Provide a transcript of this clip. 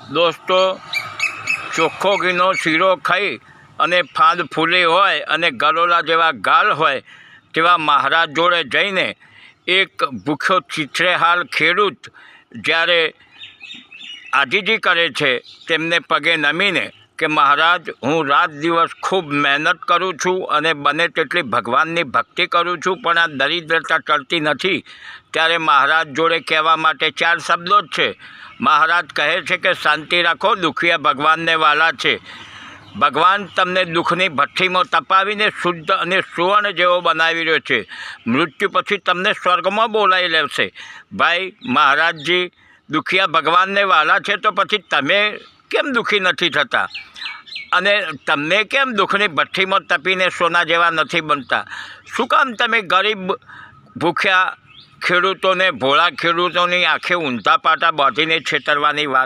દોસ્તો, ચોખ્ખો ઘીનો શીરો ખાઈ અને ફાદ ફૂલી હોય અને ગલોલા જેવા ગાલ હોય તેવા મહારાજ જોડે જઈને એક ભૂખ્યો ચીથરેહાલ ખેડૂત જ્યારે આજીજી કરે છે તેમને પગે નમીને કે મહારાજ, હું રાત દિવસ ખૂબ મહેનત કરું છું અને બને તેટલી ભગવાનની ભક્તિ કરું છું, પણ આ દરિદ્રતા ટળતી નથી. ત્યારે મહારાજ જોડે કહેવા માટે 4 શબ્દો જ છે. મહારાજ કહે છે કે શાંતિ રાખો, દુખિયા ભગવાનને વાલા છે. ભગવાન તમને દુઃખની ભઠ્ઠીમાં તપાવીને શુદ્ધ અને સુવર્ણ જેવો બનાવી રહ્યો છે. મૃત્યુ પછી તમને સ્વર્ગમાં બોલાવી લેશે. ભાઈ, મહારાજજી દુખિયા ભગવાનને વાલા છે, તો પછી તમે કેમ દુઃખી નથી થતા અને તમને કેમ દુઃખની ભઠ્ઠીમાં તપીને સોના જેવા નથી બનતા? શું કામ તમે ગરીબ ભૂખ્યા ખેડૂતોને, ભોળા ખેડૂતોની આંખે ઊંધા પાટા બાંધીને છેતરવાની વાત